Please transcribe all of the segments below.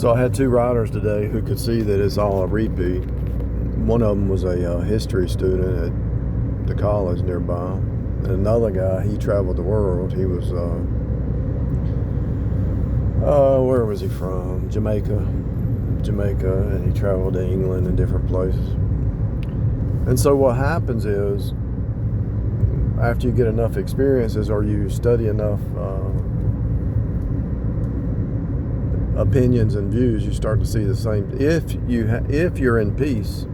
So I had two riders today who could see that it's all a repeat. One of them was a history student at the college nearby. And another guy, he traveled the world. He was, where was he from? Jamaica, and he traveled to England and different places. And so what happens is, after you get enough experiences or you study enough opinions and views, you start to see the same. If you're in peace,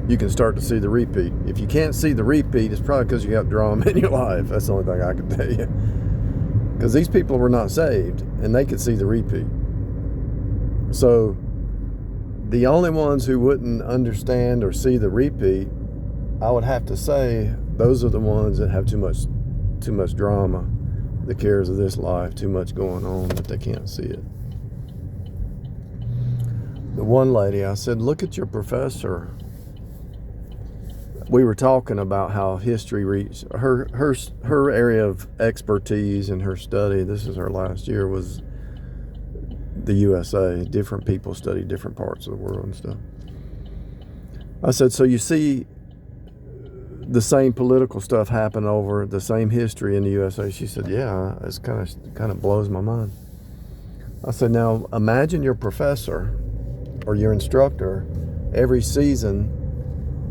you can start to see the repeat. If you can't see the repeat, it's probably because you have drama in your life. That's the only thing I can tell you. Because these people were not saved, and they could see the repeat. So the only ones who wouldn't understand or see the repeat, I would have to say, those are the ones that have too much drama, the cares of this life, too much going on that they can't see it. The one lady, I said, look at your professor. We were talking about how history reached her area of expertise in her study. This is her last year, was the USA. Different people study different parts of the world and stuff. I said, so you see the same political stuff happen over the same history in the USA? She said, yeah, it's kind of blows my mind. I said, now imagine your professor or your instructor, every season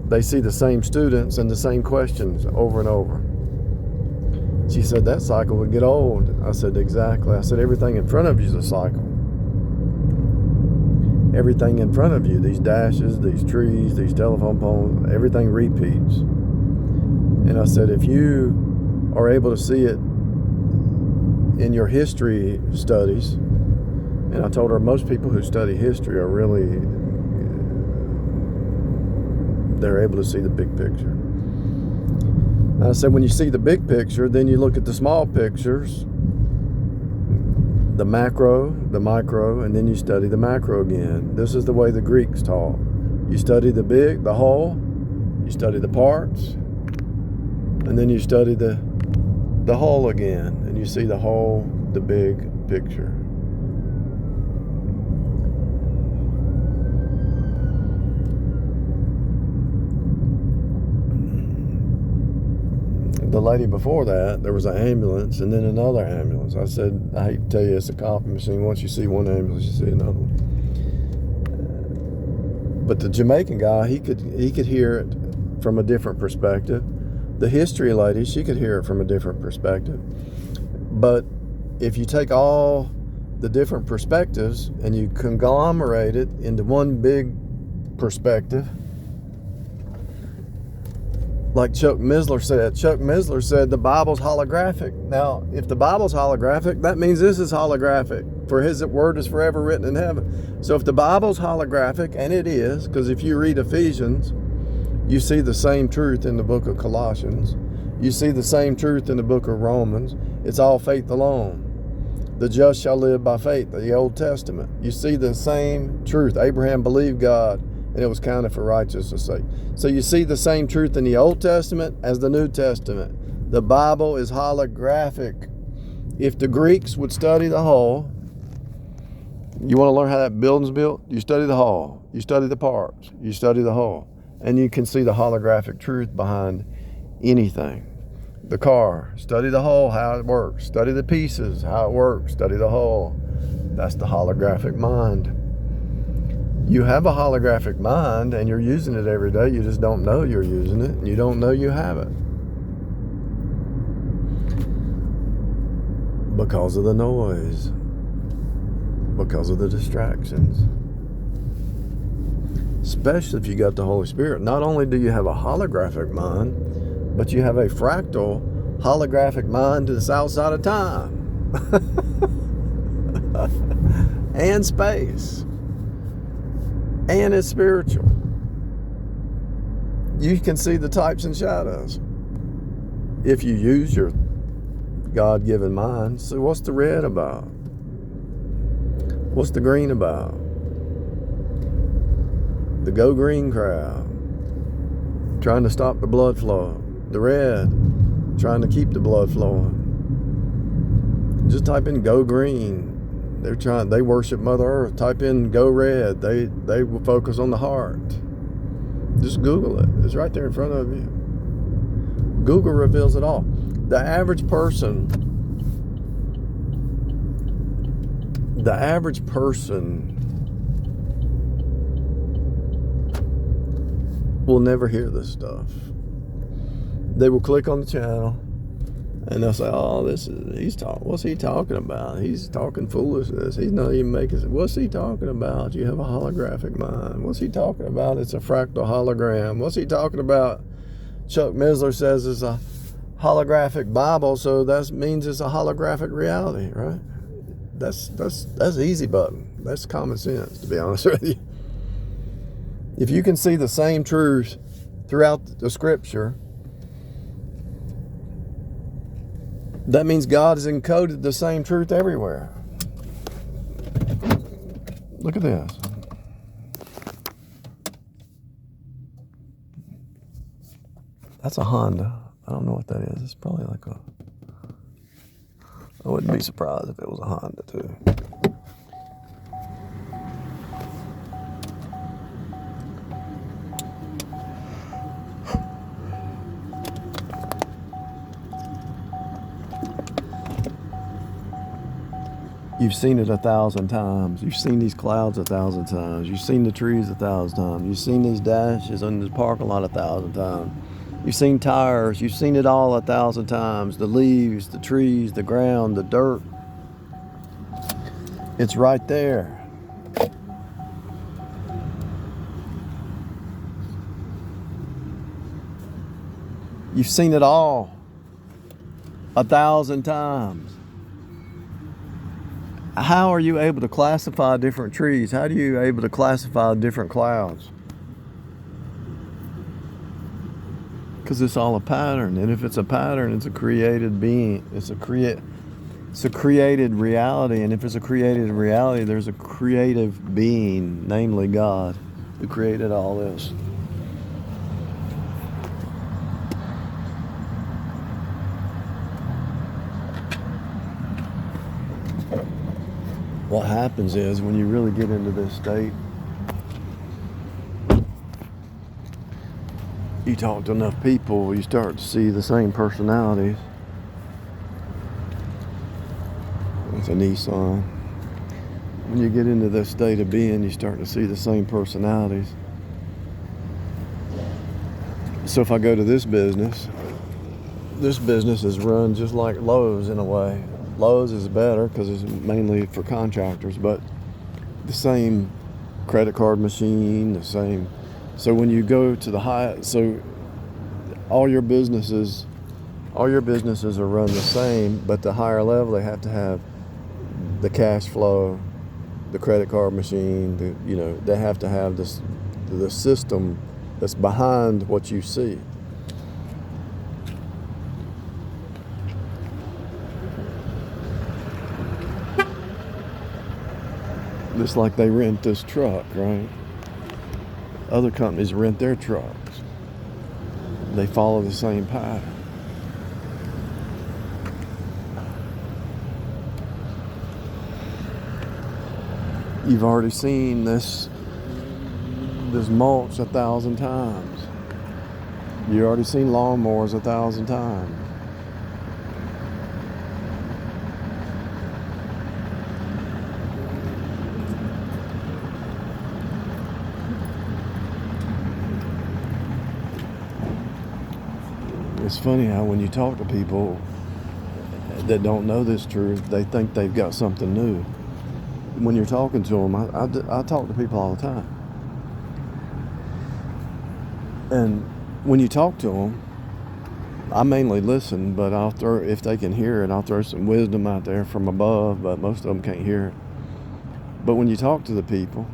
they see the same students and the same questions over and over. She said, that cycle would get old. I said, exactly. I said, everything in front of you is a cycle. Everything in front of you, these dashes, these trees, these telephone poles, everything repeats. And I said, if you are able to see it in your history studies, and I told her most people who study history are really, they're able to see the big picture. And I said, when you see the big picture, then you look at the small pictures, the macro, the micro, and then you study the macro again. This is the way the Greeks taught. You study the big, the whole, you study the parts, and then you study the whole again, and you see the whole, the big picture. The lady before that, there was an ambulance and then another ambulance. I said, I hate to tell you, it's a copy machine. Once you see one ambulance, you see another one. But the Jamaican guy, he could hear it from a different perspective. The history lady, she could hear it from a different perspective. But if you take all the different perspectives and you conglomerate it into one big perspective, like Chuck Missler said the Bible's holographic. Now, if the Bible's holographic, that means this is holographic. For his word is forever written in heaven. So if the Bible's holographic, and it is, because if you read Ephesians, you see the same truth in the book of Colossians. You see the same truth in the book of Romans. It's all faith alone. The just shall live by faith, the Old Testament. You see the same truth. Abraham believed God, and it was counted for righteousness' sake. So you see the same truth in the Old Testament as the New Testament. The Bible is holographic. If the Greeks would study the whole, you want to learn how that building's built? You study the whole. You study the parts. You study the whole. And you can see the holographic truth behind anything. The car, study the whole, how it works. Study the pieces, how it works. Study the whole. That's the holographic mind. You have a holographic mind and you're using it every day. You just don't know you're using it, and you don't know you have it. Because of the noise. Because of the distractions. Especially if you got the Holy Spirit. Not only do you have a holographic mind, but you have a fractal holographic mind to the south side of time. And space. And it's spiritual. You can see the types and shadows if you use your God-given mind. So what's the red about? What's the green about? The Go Green crowd, trying to stop the blood flow. The red, trying to keep the blood flowing. Just type in Go Green. They worship Mother Earth. Type in "Go Red." They will focus on the heart. Just Google it. It's right there in front of you. Google reveals it all. The average person will never hear this stuff. They will click on the channel and they'll say, "Oh, what's he talking about? He's talking foolishness. He's not even making it. What's he talking about? You have a holographic mind. What's he talking about? It's a fractal hologram. What's he talking about? Chuck Missler says it's a holographic Bible, so that means it's a holographic reality, right?" That's easy button. That's common sense, to be honest with you. If you can see the same truth throughout the scripture, that means God has encoded the same truth everywhere. Look at this. That's a Honda. I don't know what that is. It's probably like I wouldn't be surprised if it was a Honda too. You've seen it 1,000 times. You've seen these clouds 1,000 times. You've seen the trees 1,000 times. You've seen these dashes in the parking lot 1,000 times. You've seen tires. You've seen it all 1,000 times. The leaves, the trees, the ground, the dirt. It's right there. You've seen it all 1,000 times. How are you able to classify different trees? How are you able to classify different clouds? Because it's all a pattern, and if it's a pattern, it's a created being. It's a created reality, and if it's a created reality, there's a creative being, namely God, who created all this. What happens is when you really get into this state, you talk to enough people, you start to see the same personalities. It's a Nissan. When you get into this state of being, you start to see the same personalities. So if I go to this business is run just like Lowe's in a way. Lowe's is better because it's mainly for contractors, but the same credit card machine, the same. So when you go to so all your businesses are run the same, but the higher level, they have to have the cash flow, the credit card machine, they have to have the system that's behind what you see. Just like they rent this truck, right? Other companies rent their trucks. They follow the same pattern. You've already seen this mulch 1,000 times. You've already seen lawnmowers 1,000 times. It's funny how when you talk to people that don't know this truth, they think they've got something new. When you're talking to them, I talk to people all the time. And when you talk to them, I mainly listen, but if they can hear it, I'll throw some wisdom out there from above, but most of them can't hear it. But when you talk to the people,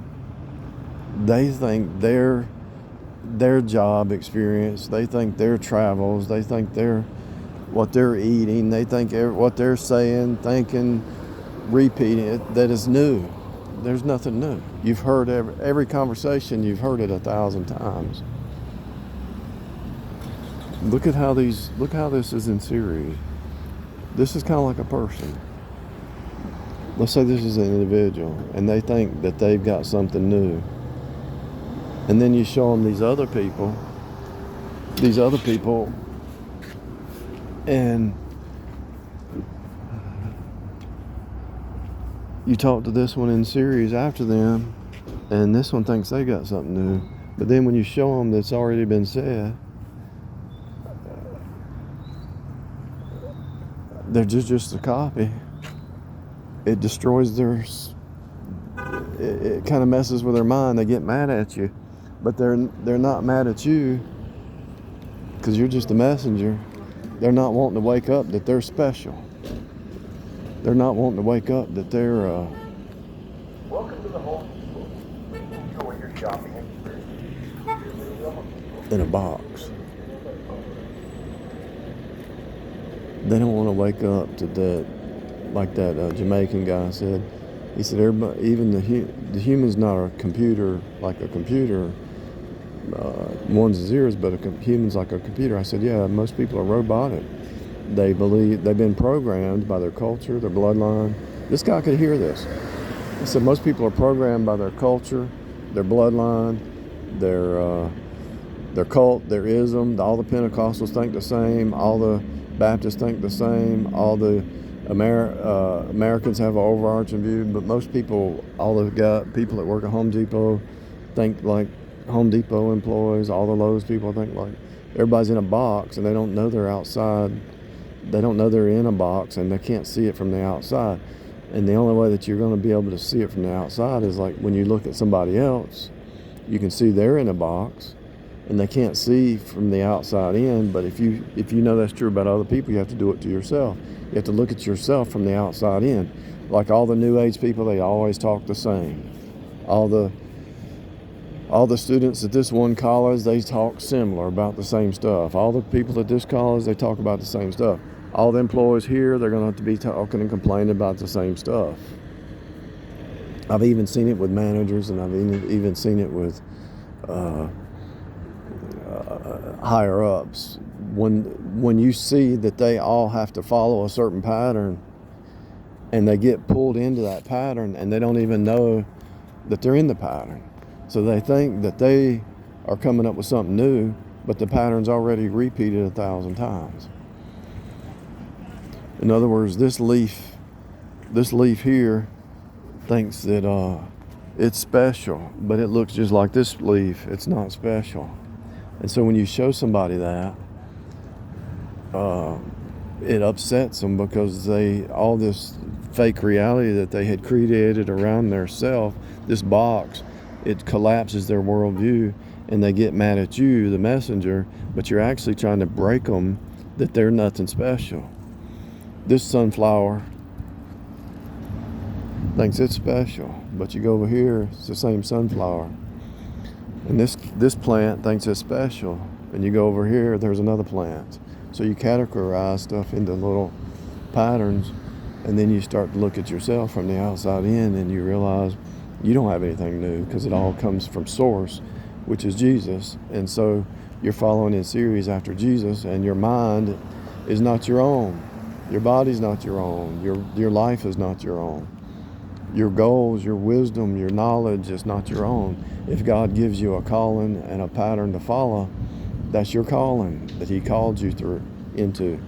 they think their job experience, they think their travels, they think what they're eating, they think what they're saying, thinking, repeating it, that is new. There's nothing new. You've heard every conversation, you've heard it 1,000 times. Look how this is in series. This is kind of like a person. let's say this is an individual and they think that they've got something new. And then you show them these other people, and you talk to this one in series after them, and this one thinks they got something new. But then when you show them that's already been said, they're just a copy. It destroys their, it kind of messes with their mind. They get mad at you, but they're not mad at you because you're just a messenger. They're not wanting to wake up that they're special. They're not wanting to wake up that they're Welcome to the home. Enjoy your shopping experience. in a box. They don't want to wake up to that, like that Jamaican guy said. He said, everybody, even the human's not a computer, like a computer, ones and zeros, but a human's like a computer. I said, yeah, most people are robotic. They believe they've been programmed by their culture, their bloodline. This guy could hear this. He said most people are programmed by their culture, their bloodline, their cult, their ism. All the Pentecostals think the same. All the Baptists think the same. All the Americans have an overarching view, but most people, all the people that work at Home Depot, think like Home Depot employees. All the Lowe's people think like everybody's in a box, and they don't know they're outside. They don't know they're in a box, and they can't see it from the outside. And the only way that you're going to be able to see it from the outside is like when you look at somebody else, you can see they're in a box, and they can't see from the outside in. But if you know that's true about other people, you have to do it to yourself. You have to look at yourself from the outside in. Like all the New Age people, they always talk the same. All the students at this one college, they talk similar about the same stuff. All the people at this college, they talk about the same stuff. All the employees here, they're going to have to be talking and complaining about the same stuff. I've even seen it with managers, and I've even seen it with higher ups. When you see that they all have to follow a certain pattern, and they get pulled into that pattern, and they don't even know that they're in the pattern. So they think that they are coming up with something new, but the pattern's already repeated 1,000 times. In other words, this leaf here thinks that it's special, but it looks just like this leaf. It's not special. And so when you show somebody that, it upsets them because all this fake reality that they had created around their self, this box, it collapses their worldview, and they get mad at you, the messenger, but you're actually trying to break them that they're nothing special. This sunflower thinks it's special, but you go over here, it's the same sunflower. And this plant thinks it's special, and you go over here, there's another plant. So you categorize stuff into little patterns, and then you start to look at yourself from the outside in, and you realize you don't have anything new because it all comes from source, which is Jesus. And so you're following in series after Jesus, and your mind is not your own. Your body's not your own. Your life is not your own. Your goals, your wisdom, your knowledge is not your own. If God gives you a calling and a pattern to follow, that's your calling that He called you into.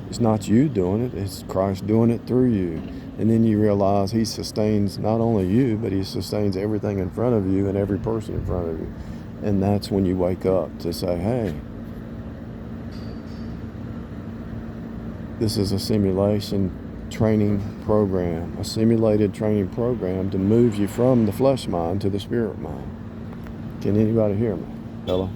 It's not you doing it, it's Christ doing it through you. And then you realize He sustains not only you, but He sustains everything in front of you and every person in front of you. And that's when you wake up to say, hey, this is a simulation training program, a simulated training program to move you from the flesh mind to the spirit mind. Can anybody hear me? Hello?